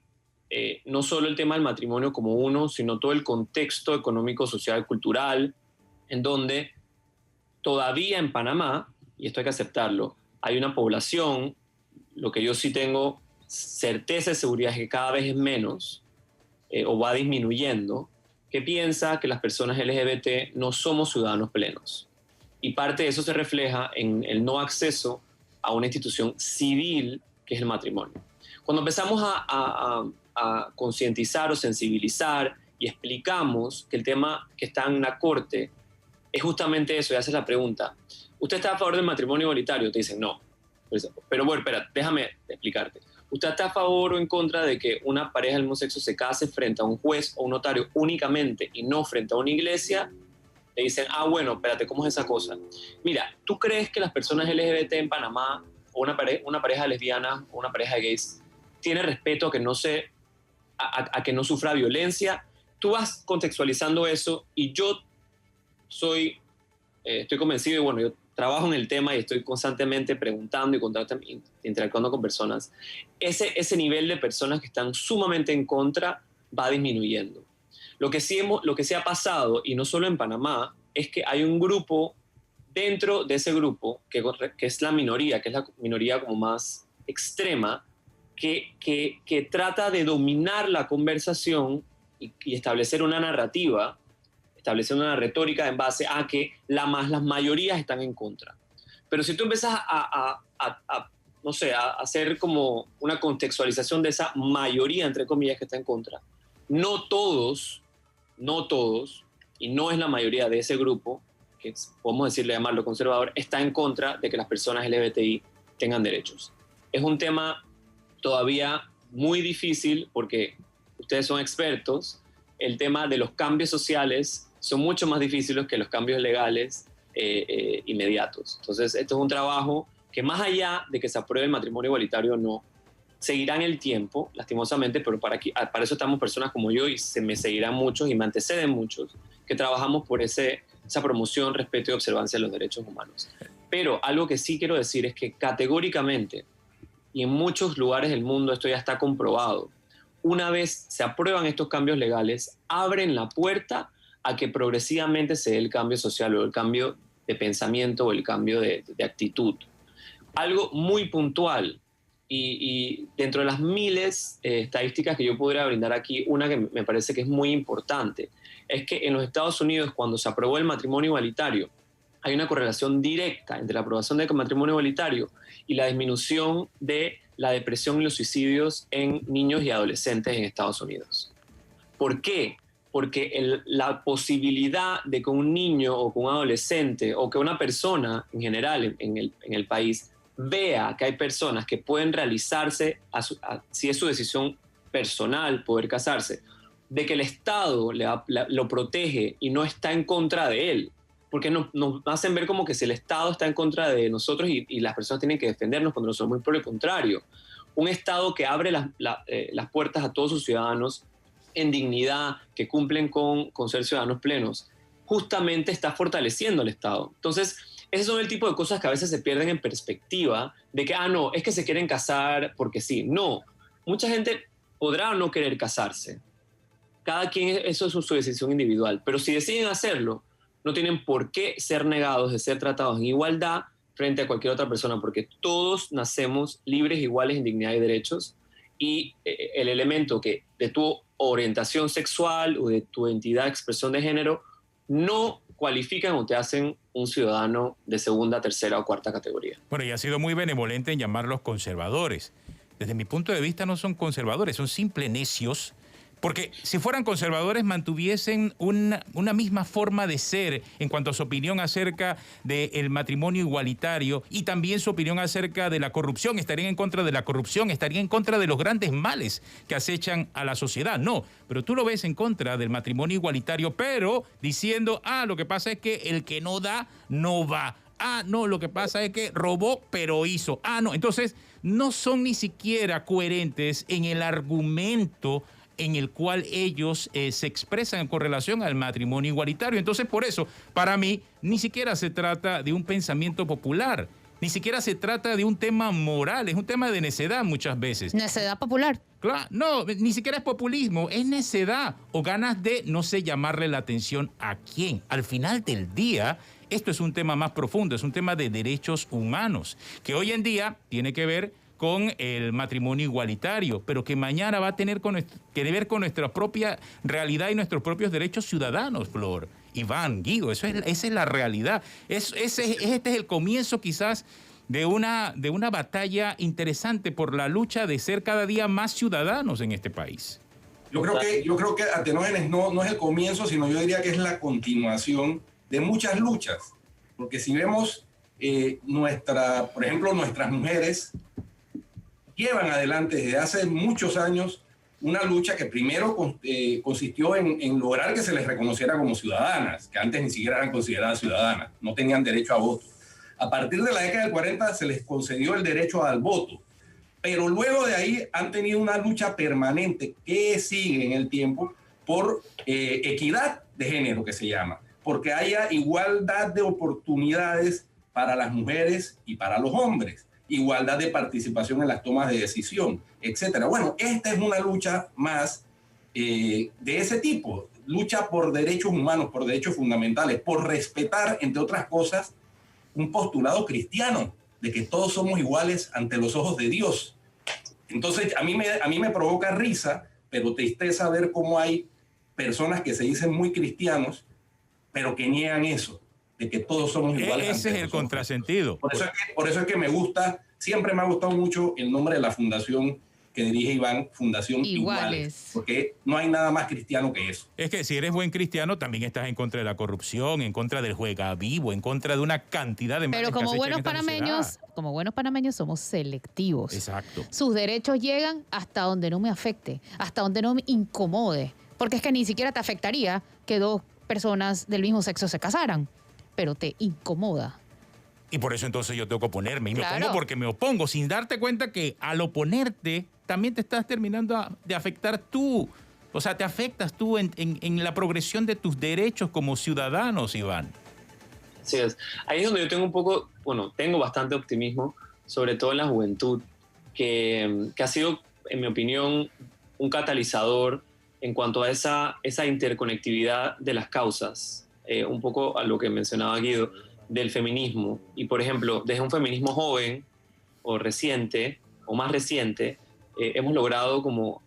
no solo el tema del matrimonio como uno, sino todo el contexto económico, social, cultural, en donde todavía en Panamá, y esto hay que aceptarlo, hay una población, lo que yo sí tengo certeza y seguridad es que cada vez es menos o va disminuyendo, que piensa que las personas LGBT no somos ciudadanos plenos. Y parte de eso se refleja en el no acceso a una institución civil que es el matrimonio. Cuando empezamos a concientizar o sensibilizar y explicamos que el tema que está en la corte es justamente eso, y haces la pregunta, ¿usted está a favor del matrimonio igualitario? Te dicen no. Pero bueno, espera, déjame explicarte. ¿Usted está a favor o en contra de que una pareja del mismo sexo se case frente a un juez o un notario únicamente y no frente a una iglesia? Le dicen, bueno, espérate, ¿cómo es esa cosa? Mira, ¿tú crees que las personas LGBT en Panamá o una pareja lesbiana o una pareja de gays tiene respeto a que que no sufra violencia? Tú vas contextualizando eso y yo estoy convencido y bueno, yo trabajo en el tema y estoy constantemente preguntando y interactuando con personas. Ese nivel de personas que están sumamente en contra va disminuyendo. Lo que sí ha pasado, y no solo en Panamá, es que hay un grupo dentro de ese grupo, que es la minoría, que es la minoría como más extrema, que trata de dominar la conversación y establecer una narrativa estableciendo una retórica en base a que las mayorías están en contra. Pero si tú empiezas no sé, a hacer como una contextualización de esa mayoría, entre comillas, que está en contra, no todos, y no es la mayoría de ese grupo, que podemos decirle, llamarlo conservador, está en contra de que las personas LGBTI tengan derechos. Es un tema todavía muy difícil porque ustedes son expertos. El tema de los cambios sociales son mucho más difíciles que los cambios legales inmediatos. Entonces, esto es un trabajo que más allá de que se apruebe el matrimonio igualitario o no, seguirá en el tiempo, lastimosamente, pero para eso estamos personas como yo y me seguirán muchos y me anteceden muchos que trabajamos por esa promoción, respeto y observancia de los derechos humanos. Pero algo que sí quiero decir es que categóricamente, y en muchos lugares del mundo esto ya está comprobado, una vez se aprueban estos cambios legales, abren la puerta a que progresivamente se dé el cambio social o el cambio de pensamiento o el cambio de actitud. Algo muy puntual y dentro de las miles estadísticas que yo podría brindar aquí, una que me parece que es muy importante, es que en los Estados Unidos, cuando se aprobó el matrimonio igualitario, hay una correlación directa entre la aprobación del matrimonio igualitario y la disminución de la depresión y los suicidios en niños y adolescentes en Estados Unidos. ¿Por qué? Porque la posibilidad de que un niño o que un adolescente o que una persona en general en el país vea que hay personas que pueden realizarse, si es su decisión personal poder casarse, de que el Estado lo protege y no está en contra de él, porque nos hacen ver como que si el Estado está en contra de nosotros y las personas tienen que defendernos cuando nosotros muy por el contrario. Un Estado que abre las puertas a todos sus ciudadanos en dignidad, que cumplen con ser ciudadanos plenos, justamente está fortaleciendo al Estado. Entonces, esos son el tipo de cosas que a veces se pierden en perspectiva de que, no, es que se quieren casar porque sí. No, mucha gente podrá o no querer casarse. Cada quien, eso es su decisión individual. Pero si deciden hacerlo, no tienen por qué ser negados de ser tratados en igualdad frente a cualquier otra persona, porque todos nacemos libres, iguales en dignidad y derechos, y el elemento que de tu orientación sexual o de tu identidad, expresión de género, no cualifican o te hacen un ciudadano de segunda, tercera o cuarta categoría. Bueno, y ha sido muy benevolente en llamarlos conservadores. Desde mi punto de vista no son conservadores, son simples necios. Porque si fueran conservadores mantuviesen una misma forma de ser en cuanto a su opinión acerca del matrimonio igualitario y también su opinión acerca de la corrupción. Estarían en contra de la corrupción, estarían en contra de los grandes males que acechan a la sociedad. No, pero tú lo ves en contra del matrimonio igualitario, pero diciendo, lo que pasa es que el que no da, no va. No, lo que pasa es que robó, pero hizo. No, entonces no son ni siquiera coherentes en el argumento en el cual ellos se expresan con relación al matrimonio igualitario. Entonces, por eso, para mí, ni siquiera se trata de un pensamiento popular, ni siquiera se trata de un tema moral, es un tema de necedad muchas veces. Necedad popular. Claro, no, ni siquiera es populismo, es necedad o ganas de, no sé, llamarle la atención a quién. Al final del día, esto es un tema más profundo, es un tema de derechos humanos, que hoy en día tiene que ver con el matrimonio igualitario, pero que mañana va a tener que ver con nuestra propia realidad y nuestros propios derechos ciudadanos, Flor, Iván, Guido, esa es la realidad. Este es el comienzo quizás de una batalla interesante por la lucha de ser cada día más ciudadanos en este país. Yo creo que Atenógenes no es el comienzo, sino yo diría que es la continuación de muchas luchas, porque si vemos por ejemplo, nuestras mujeres llevan adelante desde hace muchos años una lucha que primero consistió en lograr que se les reconociera como ciudadanas, que antes ni siquiera eran consideradas ciudadanas, no tenían derecho a voto. A partir de la década del 40 se les concedió el derecho al voto, pero luego de ahí han tenido una lucha permanente que sigue en el tiempo por equidad de género, que se llama, porque haya igualdad de oportunidades para las mujeres y para los hombres, igualdad de participación en las tomas de decisión, etcétera. Bueno, esta es una lucha más de ese tipo, lucha por derechos humanos, por derechos fundamentales, por respetar, entre otras cosas, un postulado cristiano de que todos somos iguales ante los ojos de Dios. Entonces, a mí me provoca risa, pero tristeza ver cómo hay personas que se dicen muy cristianos pero que niegan eso, de que todos somos iguales. Ese es el contrasentido. Por eso es que me gusta, siempre me ha gustado mucho el nombre de la fundación que dirige Iván, Fundación Iguales, porque no hay nada más cristiano que eso. Es que si eres buen cristiano, también estás en contra de la corrupción, en contra del juega vivo, en contra de una cantidad de males. Pero como buenos panameños somos selectivos. Exacto. Sus derechos llegan hasta donde no me afecte, hasta donde no me incomode, porque es que ni siquiera te afectaría que dos personas del mismo sexo se casaran, pero te incomoda. Y por eso entonces yo tengo que oponerme. Y me Claro. opongo porque me opongo, sin darte cuenta que al oponerte también te estás terminando de afectar tú. O sea, te afectas tú en la progresión de tus derechos como ciudadanos, Iván. Así es. Ahí es donde yo tengo bastante optimismo, sobre todo en la juventud, que ha sido, en mi opinión, un catalizador en cuanto a esa interconectividad de las causas. Un poco a lo que mencionaba Guido, del feminismo. Y, por ejemplo, desde un feminismo joven o reciente, o más reciente, hemos logrado como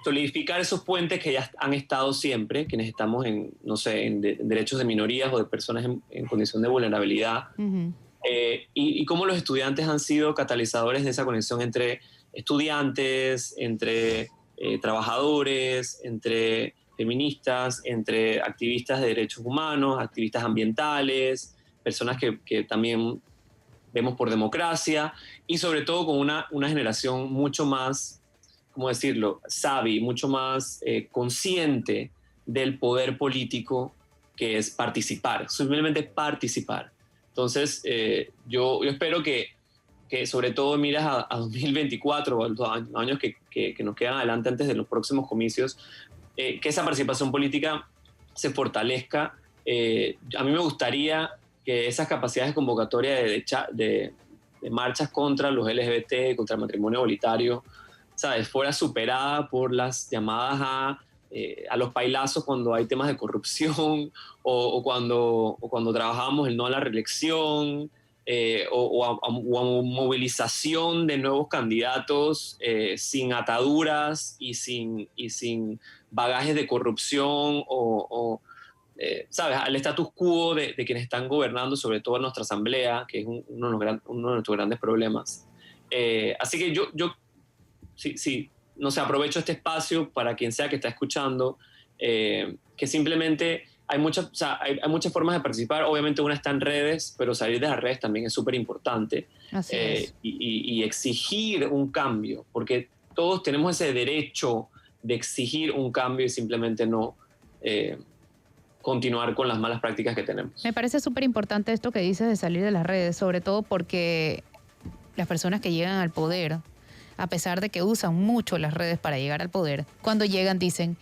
solidificar esos puentes que ya han estado siempre, quienes estamos en derechos de minorías o de personas en condición de vulnerabilidad. Uh-huh. Y cómo los estudiantes han sido catalizadores de esa conexión entre estudiantes, entre trabajadores, entre feministas, entre activistas de derechos humanos, activistas ambientales, personas que también vemos por democracia, y sobre todo con una generación mucho más, ¿cómo decirlo?, savvy, mucho más consciente del poder político, que es participar, simplemente participar. Entonces, yo espero que sobre todo miras a 2024, a los años que nos quedan adelante antes de los próximos comicios, que esa participación política se fortalezca. A mí me gustaría que esas capacidades de convocatoria de marchas contra los LGBT, contra el matrimonio igualitario, ¿sabes?, fuera superada por las llamadas a los pailazos cuando hay temas de corrupción o cuando trabajamos el no a la reelección, o a movilización de nuevos candidatos sin ataduras y sin bagajes de corrupción ¿sabes?, al status quo de quienes están gobernando, sobre todo en nuestra asamblea, que es uno de nuestros grandes problemas. Así que yo no sé, aprovecho este espacio para quien sea que está escuchando, que simplemente hay muchas formas de participar. Obviamente una está en redes, pero salir de las redes también es súper importante. Así es. Y exigir un cambio, porque todos tenemos ese derecho de exigir un cambio y simplemente no continuar con las malas prácticas que tenemos. Me parece súper importante esto que dices de salir de las redes, sobre todo porque las personas que llegan al poder, a pesar de que usan mucho las redes para llegar al poder, cuando llegan dicen: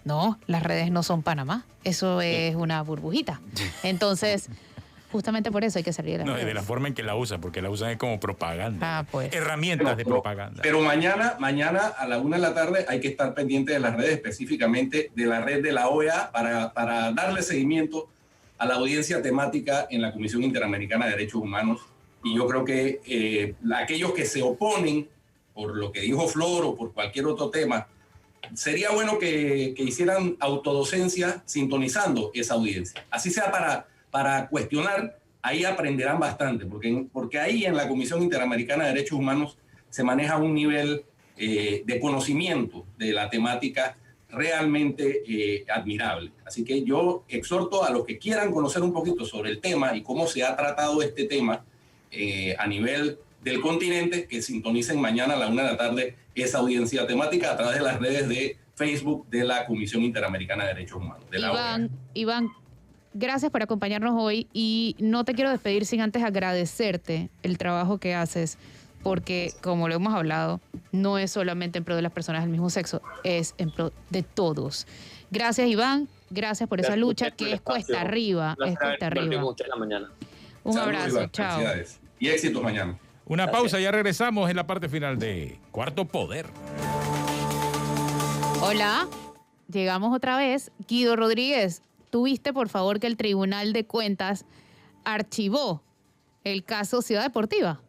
no, las redes no son Panamá, eso es una burbujita. Entonces, justamente por eso hay que salir de las redes. No, y de la forma en que la usan, porque la usan es como propaganda. Ah, pues. Herramientas de propaganda. Pero mañana a la 1 de la tarde hay que estar pendiente de las redes, específicamente de la red de la OEA, para darle seguimiento a la audiencia temática en la Comisión Interamericana de Derechos Humanos. Y yo creo que aquellos que se oponen por lo que dijo Flor o por cualquier otro tema, sería bueno que hicieran autodocencia sintonizando esa audiencia. Así sea para cuestionar, ahí aprenderán bastante, porque ahí en la Comisión Interamericana de Derechos Humanos se maneja un nivel de conocimiento de la temática realmente admirable. Así que yo exhorto a los que quieran conocer un poquito sobre el tema y cómo se ha tratado este tema a nivel del continente, que sintonicen mañana a la 1 de la tarde esa audiencia temática a través de las redes de Facebook de la Comisión Interamericana de Derechos Humanos. De Iván, gracias por acompañarnos hoy, y no te quiero despedir sin antes agradecerte el trabajo que haces, porque como lo hemos hablado, no es solamente en pro de las personas del mismo sexo, es en pro de todos. Gracias, Iván, gracias por esa lucha que es cuesta arriba. Es cuesta arriba. Un abrazo, Iván, chao. felicidades y éxitos mañana. Una pausa, ya regresamos en la parte final de Cuarto Poder. Hola, llegamos otra vez. Guido Rodríguez, ¿tuviste por favor que el Tribunal de Cuentas archivó el caso Ciudad Deportiva?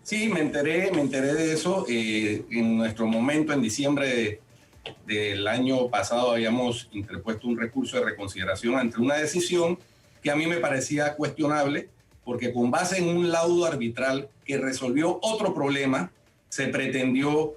Sí, me enteré de eso en nuestro momento en diciembre del año pasado habíamos interpuesto un recurso de reconsideración ante una decisión que a mí me parecía cuestionable, porque con base en un laudo arbitral que resolvió otro problema, se pretendió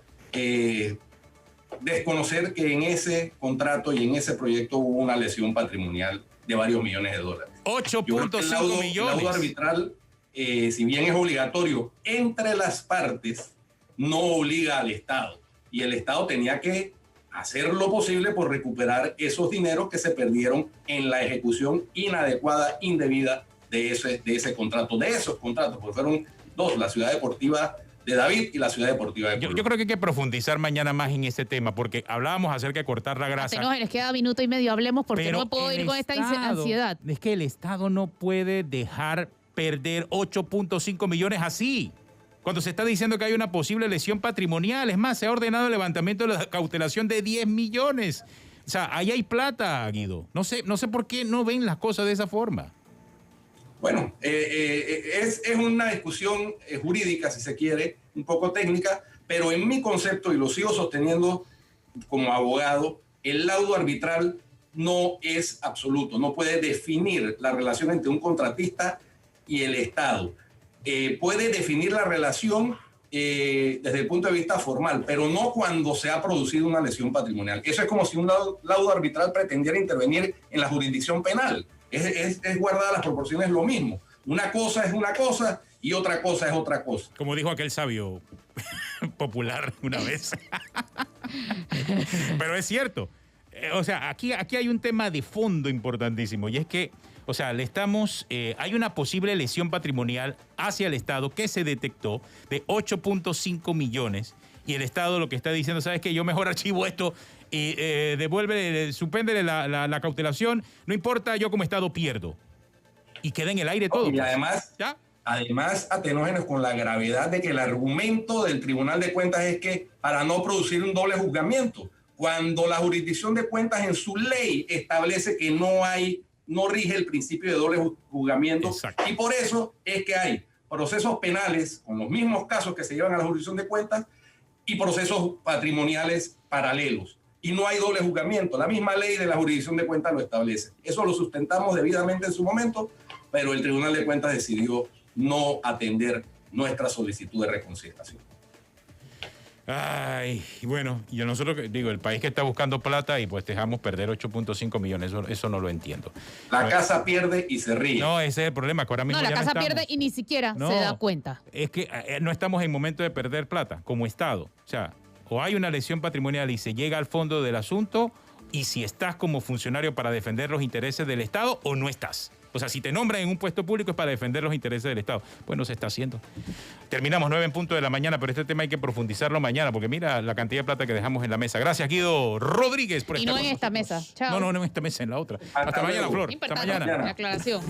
desconocer que en ese contrato y en ese proyecto hubo una lesión patrimonial de varios millones de dólares. 8.5 millones. El laudo arbitral, si bien es obligatorio entre las partes, no obliga al Estado. Y el Estado tenía que hacer lo posible por recuperar esos dineros que se perdieron en la ejecución inadecuada, indebida de ese contrato, de esos contratos, porque fueron dos, la Ciudad Deportiva de David y la Ciudad Deportiva de Puebla. Yo creo que hay que profundizar mañana más en ese tema, porque hablábamos acerca de cortar la grasa. Les queda minuto y medio, hablemos, porque Pero no me puedo ir con esta Estado, ansiedad. Es que el Estado no puede dejar perder 8.5 millones así, cuando se está diciendo que hay una posible lesión patrimonial. Es más, se ha ordenado el levantamiento de la cautelación de 10 millones. O sea, ahí hay plata, Guido. No sé por qué no ven las cosas de esa forma. Bueno, es una discusión jurídica, si se quiere, un poco técnica, pero en mi concepto, y lo sigo sosteniendo como abogado, el laudo arbitral no es absoluto, no puede definir la relación entre un contratista y el Estado. Puede definir la relación desde el punto de vista formal, pero no cuando se ha producido una lesión patrimonial. Eso es como si un laudo arbitral pretendiera intervenir en la jurisdicción penal. Es guardar las proporciones lo mismo. Una cosa es una cosa y otra cosa es otra cosa. Como dijo aquel sabio popular una vez. Pero es cierto. O sea, aquí hay un tema de fondo importantísimo, y es que, o sea, hay una posible lesión patrimonial hacia el Estado que se detectó de 8.5 millones, y el Estado lo que está diciendo, ¿sabes qué? Yo mejor archivo esto y suspéndele la cautelación, no importa, yo como Estado pierdo. Y queda en el aire todo. Y además, ¿ya? Además, Atenógenos, con la gravedad de que el argumento del Tribunal de Cuentas es que para no producir un doble juzgamiento, cuando la jurisdicción de cuentas en su ley establece que no rige el principio de doble juzgamiento. Exacto. Y por eso es que hay procesos penales con los mismos casos que se llevan a la jurisdicción de cuentas y procesos patrimoniales paralelos. Y no hay doble juzgamiento. La misma ley de la jurisdicción de cuentas lo establece. Eso lo sustentamos debidamente en su momento, pero el Tribunal de Cuentas decidió no atender nuestra solicitud de reconsideración. Ay, bueno, nosotros digo, el país que está buscando plata y pues dejamos perder 8.5 millones, eso no lo entiendo. La casa pierde y se ríe. No, ese es el problema, que ahora mismo No, la ya casa estamos. pierde y ni siquiera se da cuenta. Es que no estamos en momento de perder plata como Estado. O sea, o hay una lesión patrimonial y se llega al fondo del asunto, y si estás como funcionario para defender los intereses del Estado o no estás. O sea, si te nombran en un puesto público es para defender los intereses del Estado. Pues no se está haciendo. Terminamos 9:00 a.m, pero este tema hay que profundizarlo mañana, porque mira la cantidad de plata que dejamos en la mesa. Gracias, Guido Rodríguez, por estar Y no con en esta nosotros. mesa. Chao. No en esta mesa, en la otra. Hasta mañana, Flor. Hasta Importante mañana. la aclaración.